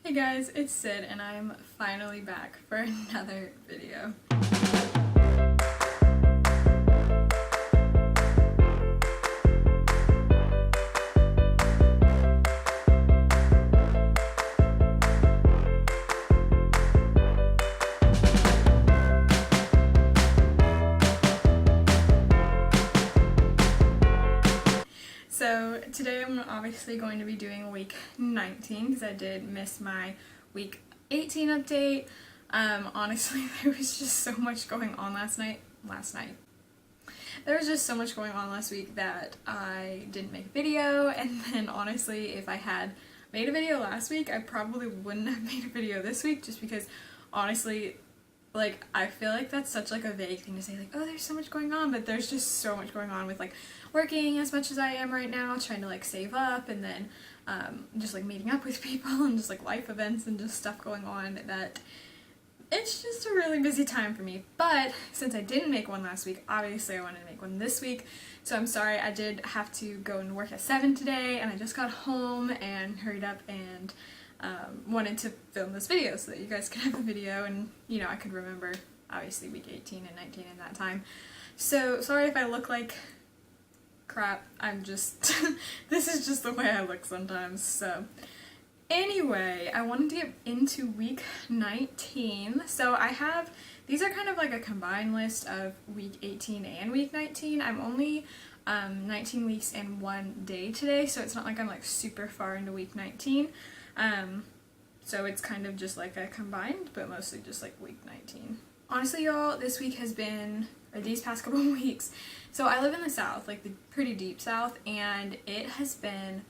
Hey guys, it's Sid and I'm finally back for another video. So today I'm obviously going to be doing week 19 because I did miss my week 18 update. Honestly, there was just so much going on last night. There was just so much going on last week that I didn't make a video, and then honestly, if I had made a video last week, I probably wouldn't have made a video this week just because honestly, like, I feel like that's such like a vague thing to say, like, oh, there's so much going on, but there's just so much going on with like working as much as I am right now, trying to like save up, and then just like meeting up with people and just like life events and just stuff going on that it's just a really busy time for me. But since I didn't make one last week, obviously I wanted to make one this week, so I'm sorry. I did have to go and work at 7 today, and I just got home and hurried up and wanted to film this video so that you guys could have a video and, you know, I could remember obviously week 18 and 19 in that time. So sorry if I look like crap. I'm just this is just the way I look sometimes. So anyway, I wanted to get into week 19. So I have, these are kind of like a combined list of week 18 and week 19. I'm only 19 weeks and 1 day today, so it's not like I'm like super far into week 19. So it's kind of just like a combined, but mostly just like week 19. Honestly, y'all, this week has been, or these past couple of weeks, so I live in the South, like the pretty deep South, and it has been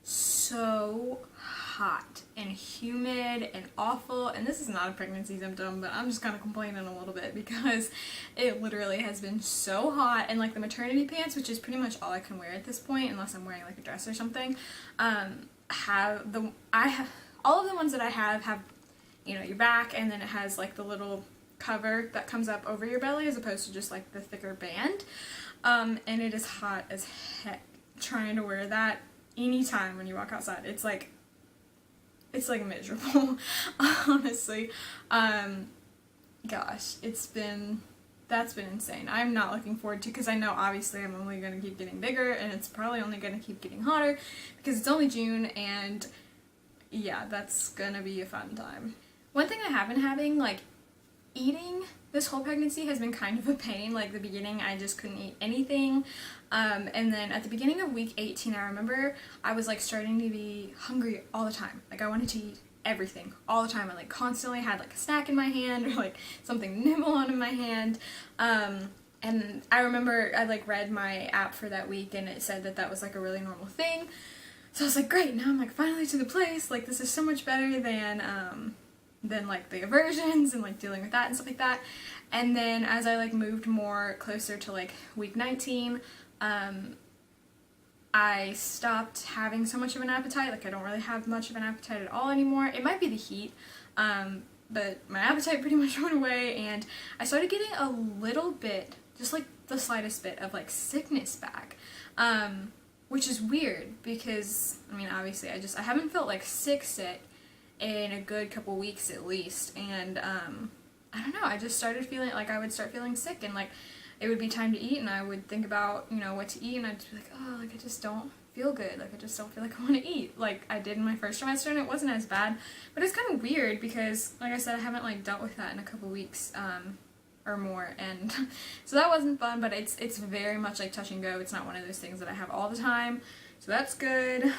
so hot and humid and awful, and this is not a pregnancy symptom, but I'm just kind of complaining a little bit because it literally has been so hot, and like the maternity pants, which is pretty much all I can wear at this point unless I'm wearing like a dress or something, all of the ones that I have, you know, your back, and then it has like the little cover that comes up over your belly as opposed to just like the thicker band, and it is hot as heck trying to wear that anytime when you walk outside. It's like miserable, honestly. Gosh, that's been insane. I'm not looking forward to, because I know obviously I'm only going to keep getting bigger, and it's probably only going to keep getting hotter because it's only June, and yeah, that's gonna be a fun time. One thing I have been having, like, eating this whole pregnancy has been kind of a pain. Like, the beginning I just couldn't eat anything, and then at the beginning of week 18 I remember I was like starting to be hungry all the time. Like, I wanted to eat everything all the time. I like constantly had like a snack in my hand or like something to nibble on in my hand, and I remember I like read my app for that week and it said that that was like a really normal thing. So I was like, great, now I'm like finally to the place, like this is so much better than like the aversions and like dealing with that and stuff like that. And then as I like moved more closer to like week 19, I stopped having so much of an appetite. Like, I don't really have much of an appetite at all anymore. It might be the heat, but my appetite pretty much went away, and I started getting a little bit, just like the slightest bit of like sickness back. Which is weird because, I mean, obviously I haven't felt like sick in a good couple weeks at least, and I don't know, I just started feeling like I would start feeling sick, and like it would be time to eat and I would think about, you know, what to eat, and I'd just be like, oh, like I just don't feel good, like I just don't feel like I want to eat, like I did in my first trimester, and it wasn't as bad, but it's kind of weird because, like I said, I haven't like dealt with that in a couple weeks, or more, and so that wasn't fun, but it's very much like touch and go. It's not one of those things that I have all the time, so that's good.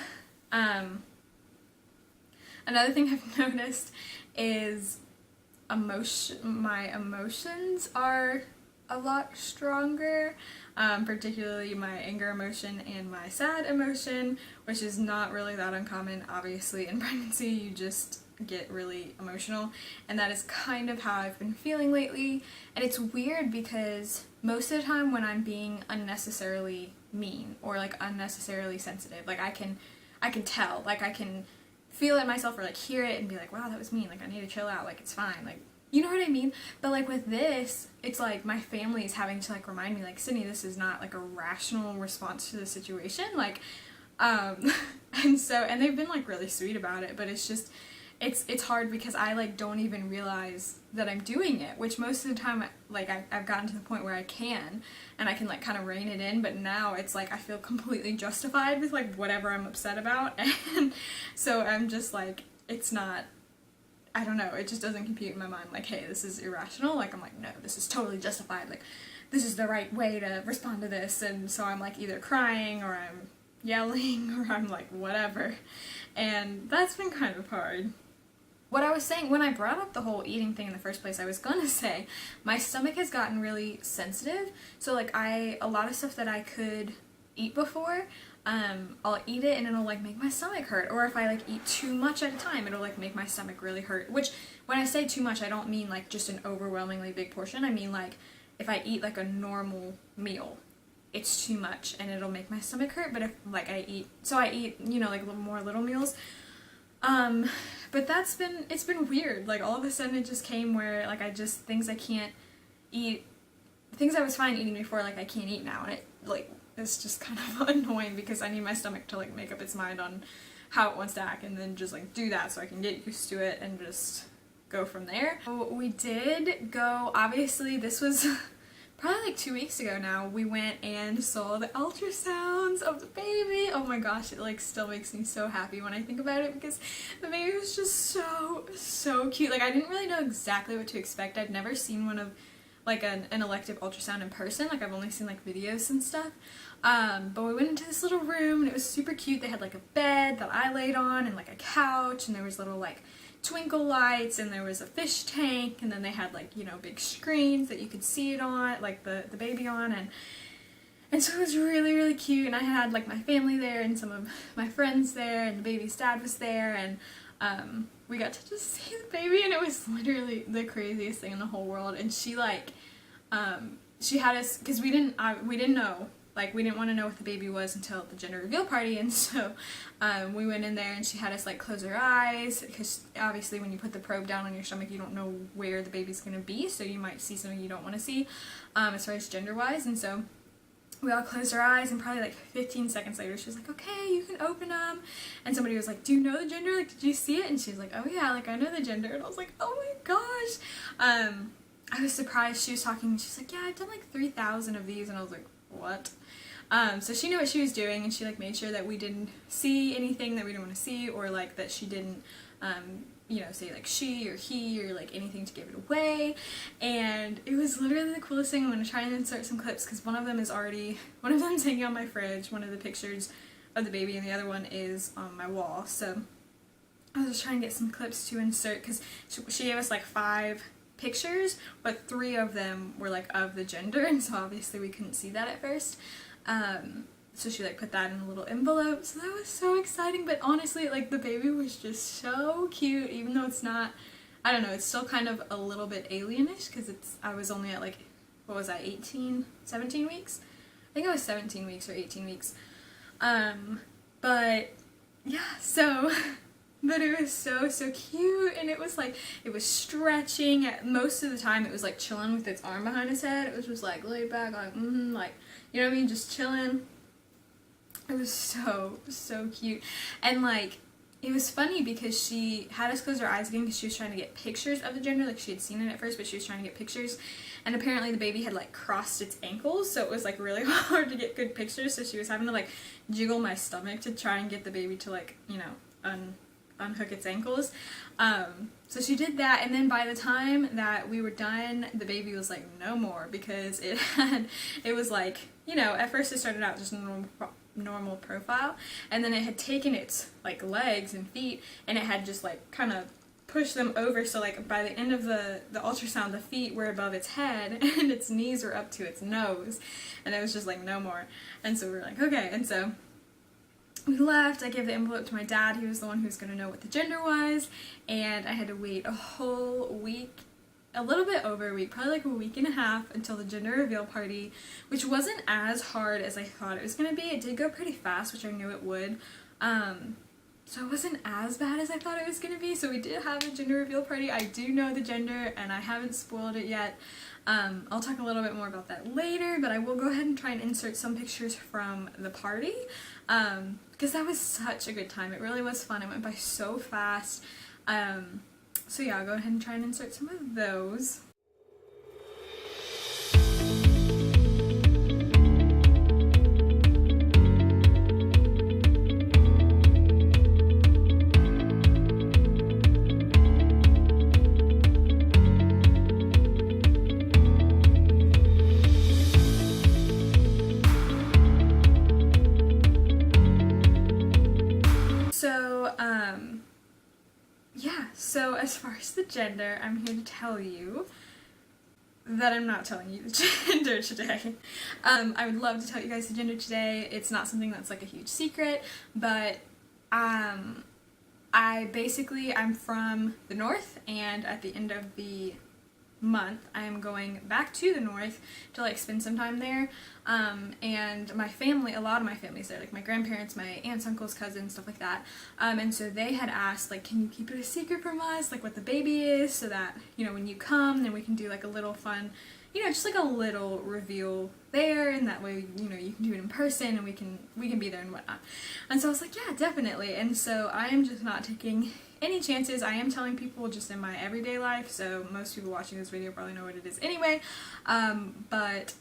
Another thing I've noticed is my emotions are a lot stronger, particularly my anger emotion and my sad emotion, which is not really that uncommon. Obviously in pregnancy you just get really emotional, and that is kind of how I've been feeling lately. And it's weird because most of the time when I'm being unnecessarily mean or like unnecessarily sensitive, like I can tell, like I can feel it myself or like hear it and be like, wow, that was mean, like I need to chill out, like it's fine, like, you know what I mean? But like with this, it's like my family is having to like remind me, like, Sydney, this is not like a rational response to the situation, like and they've been like really sweet about it, but it's just, it's hard because I like don't even realize that I'm doing it, which most of the time like I've gotten to the point where I can and I can like kind of rein it in, but now it's like I feel completely justified with like whatever I'm upset about, and so I'm just like, it's not, I don't know, it just doesn't compute in my mind like, hey, this is irrational. Like I'm like, no, this is totally justified, like this is the right way to respond to this. And so I'm like either crying or I'm yelling or I'm like whatever, and that's been kind of hard. What I was saying, when I brought up the whole eating thing in the first place, I was gonna say, my stomach has gotten really sensitive, so like a lot of stuff that I could eat before, I'll eat it and it'll like make my stomach hurt, or if I like eat too much at a time, it'll like make my stomach really hurt, which when I say too much, I don't mean like just an overwhelmingly big portion, I mean like if I eat like a normal meal, it's too much and it'll make my stomach hurt, but if like I eat, you know, like more little meals, but it's been weird, like all of a sudden it just came where like things I can't eat, things I was fine eating before, like I can't eat now, and it like, it's just kind of annoying because I need my stomach to like make up its mind on how it wants to act and then just like do that so I can get used to it and just go from there. So we did go, obviously this was probably like 2 weeks ago now, we went and saw the ultrasounds of the baby. Oh my gosh, it like still makes me so happy when I think about it because the baby was just so cute. Like I didn't really know exactly what to expect. I'd never seen one of like an elective ultrasound in person, like I've only seen like videos and stuff. But we went into this little room and it was super cute. They had like a bed that I laid on and like a couch, and there was little like twinkle lights, and there was a fish tank, and then they had like, you know, big screens that you could see it on, like the baby on, and so it was really cute, and I had like my family there and some of my friends there, and the baby's dad was there, and we got to just see the baby, and it was literally the craziest thing in the whole world. And she like she had us, because we didn't know, like we didn't want to know what the baby was until the gender reveal party, and so we went in there and she had us like close our eyes, because obviously when you put the probe down on your stomach you don't know where the baby's going to be, so you might see something you don't want to see as far as gender wise. And so we all closed our eyes, and probably like 15 seconds later she was like, okay, you can open them, and somebody was like, do you know the gender, like did you see it? And she was like, oh yeah, like I know the gender. And I was like, oh my gosh. I was surprised. She was talking and she's like, yeah, I've done like 3,000 of these, and I was like, what? So she knew what she was doing, and she like made sure that we didn't see anything that we didn't want to see, or like that she didn't you know, say like she or he or like anything to give it away. And it was literally the coolest thing. I'm going to try and insert some clips because one of them's hanging on my fridge, one of the pictures of the baby, and the other one is on my wall. So I was just trying to get some clips to insert because she gave us like 5 pictures, but 3 of them were like of the gender, and so obviously we couldn't see that at first. So she like put that in a little envelope, so that was so exciting. But honestly, like the baby was just so cute, even though it's not, I don't know, it's still kind of a little bit alienish because I was only at like, what was I, 17 weeks? I think it was 17 weeks or 18 weeks. But yeah, so but it was so cute, and it was like, it was stretching. Most of the time it was like chilling with its arm behind its head. It was just like laid back, like like, you know what I mean, just chilling. It was so cute. And like, it was funny because she had us close our eyes again because she was trying to get pictures of the gender. Like she had seen it at first, but she was trying to get pictures, and apparently the baby had like crossed its ankles, so it was like really hard to get good pictures. So she was having to like jiggle my stomach to try and get the baby to like, you know, unhook its ankles. So she did that, and then by the time that we were done, the baby was like no more, because it was like, you know, at first it started out just normal profile, and then it had taken its like legs and feet and it had just like kind of pushed them over, so like by the end of the ultrasound the feet were above its head and its knees were up to its nose, and it was just like no more. And so we were like, okay, and so we left. I gave the envelope to my dad, who was the one who was going to know what the gender was, and I had to wait a whole week, a little bit over a week, probably like a week and a half, until the gender reveal party, which wasn't as hard as I thought it was going to be. It did go pretty fast, which I knew it would, so it wasn't as bad as I thought it was going to be. So we did have a gender reveal party. I do know the gender, and I haven't spoiled it yet. I'll talk a little bit more about that later, but I will go ahead and try and insert some pictures from the party, because that was such a good time. It really was fun. It went by so fast. So yeah, I'll go ahead and try and insert some of those. Yeah, so as far as the gender, I'm here to tell you that I'm not telling you the gender today. I would love to tell you guys the gender today. It's not something that's like a huge secret, but I'm from the north, and at the end of the month I am going back to the north to like spend some time there, and my family, a lot of my family's there, like my grandparents, my aunts, uncles, cousins, stuff like that, and so they had asked, like, can you keep it a secret from us, like what the baby is, so that, you know, when you come, then we can do like a little fun, you know, just like a little reveal there, and that way, you know, you can do it in person and we can be there and whatnot. And so I was like, yeah, definitely. And so I am just not taking any chances. I am telling people just in my everyday life, so most people watching this video probably know what it is anyway, but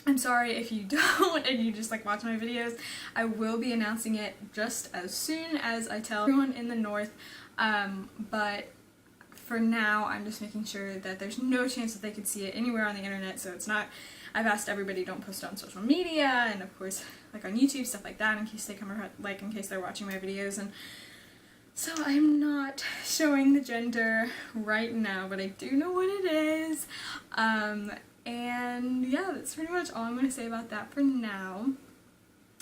I'm sorry if you don't and you just like watch my videos. I will be announcing it just as soon as I tell everyone in the north, but for now I'm just making sure that there's no chance that they could see it anywhere on the internet, so it's not, I've asked everybody don't post it on social media, and of course like on YouTube, stuff like that, in case they come around, like in case they're watching my videos. And so I'm not showing the gender right now, but I do know what it is. And yeah, that's pretty much all I'm going to say about that for now.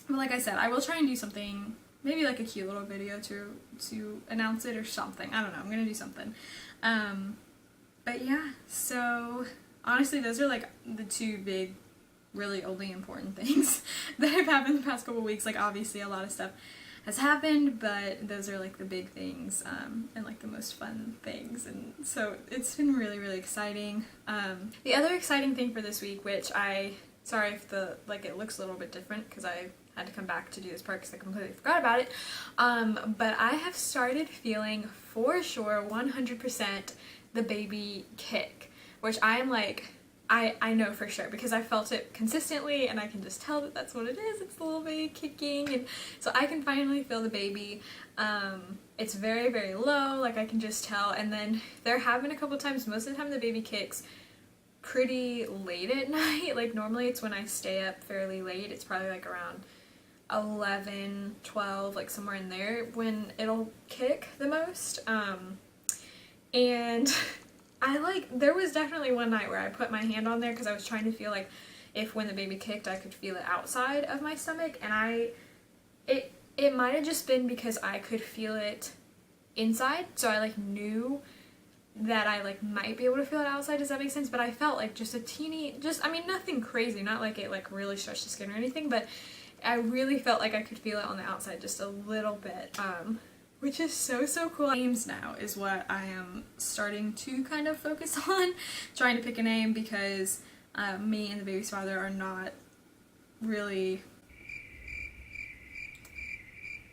But like I said, I will try and do something, maybe like a cute little video to announce it or something. I don't know, I'm going to do something. But yeah, so honestly those are like the two big, really only important things that have happened the past couple weeks. Like obviously a lot of stuff has happened, but those are like the big things, and like the most fun things, and so it's been really, really exciting. The other exciting thing for this week, which sorry if it looks a little bit different because I had to come back to do this part because I completely forgot about it, but I have started feeling for sure 100% the baby kick, which I am like, I know for sure because I felt it consistently and I can just tell that that's what it is. It's the little baby kicking, and so I can finally feel the baby. It's very, very low, like I can just tell, and then there have been a couple times, most of the time the baby kicks pretty late at night. Like normally it's when I stay up fairly late, it's probably like around 11, 12, like somewhere in there when it'll kick the most, and there was definitely one night where I put my hand on there because I was trying to feel like if when the baby kicked I could feel it outside of my stomach, and it might have just been because I could feel it inside, so I like knew that I like might be able to feel it outside. Does that make sense? But I felt like just a teeny, I mean nothing crazy, not like it like really stretched the skin or anything, but I really felt like I could feel it on the outside just a little bit, which is so, so cool. Names now is what I am starting to kind of focus on, trying to pick a name, because me and the baby's father are not really,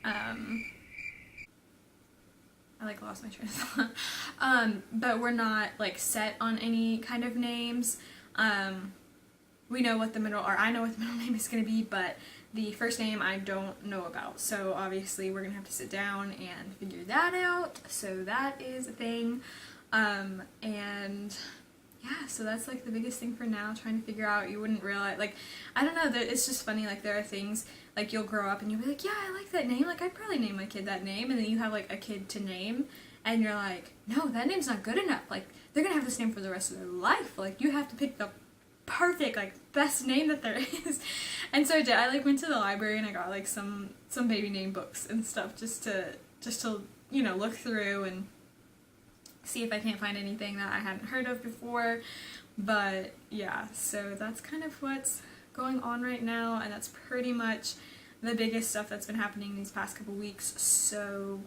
I like lost my train of thought, but we're not like set on any kind of names. We know what the middle, or I know what the middle name is going to be, but the first name I don't know about, so obviously we're gonna have to sit down and figure that out, so that is a thing. And yeah, so that's like the biggest thing for now, trying to figure out. You wouldn't realize, like, I don't know, it's just funny, like there are things, like you'll grow up and you'll be like, yeah, I like that name, like I'd probably name my kid that name, and then you have like a kid to name and you're like, no, that name's not good enough, like they're gonna have this name for the rest of their life, like you have to pick the perfect, like best name that there is. And so I did. I like went to the library and I got like some baby name books and stuff just to you know, look through and see if I can't find anything that I hadn't heard of before. But yeah, so that's kind of what's going on right now, and that's pretty much the biggest stuff that's been happening these past couple weeks. So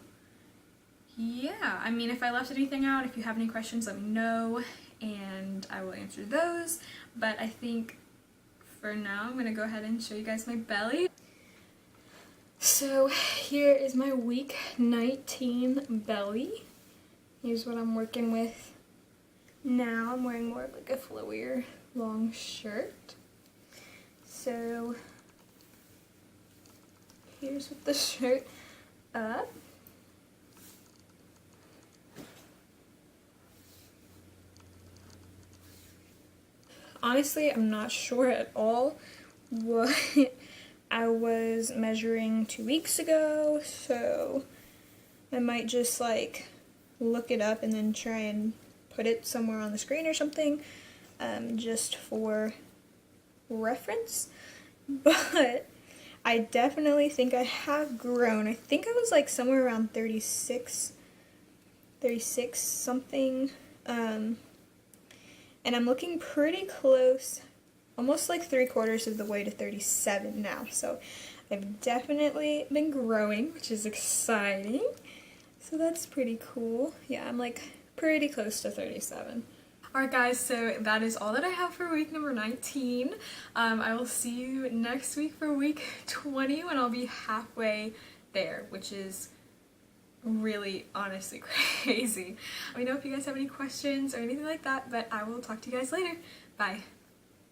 yeah, I mean, if I left anything out, if you have any questions, let me know and I will answer those. But I think for now I'm gonna go ahead and show you guys my belly. So here is my week 19 belly. Here's what I'm working with now. I'm wearing more of like a flowier long shirt. So here's with the shirt up. Honestly, I'm not sure at all what I was measuring 2 weeks ago, so I might just like look it up and then try and put it somewhere on the screen or something, just for reference. But I definitely think I have grown. I think I was like somewhere around 36 something, and I'm looking pretty close, almost like 3/4 of the way to 37 now. So I've definitely been growing, which is exciting. So that's pretty cool. Yeah, I'm like pretty close to 37. Alright guys, so that is all that I have for week number 19. I will see you next week for week 20 when I'll be halfway there, which is really honestly crazy. Let me know if you guys have any questions or anything like that, but I will talk to you guys later. Bye.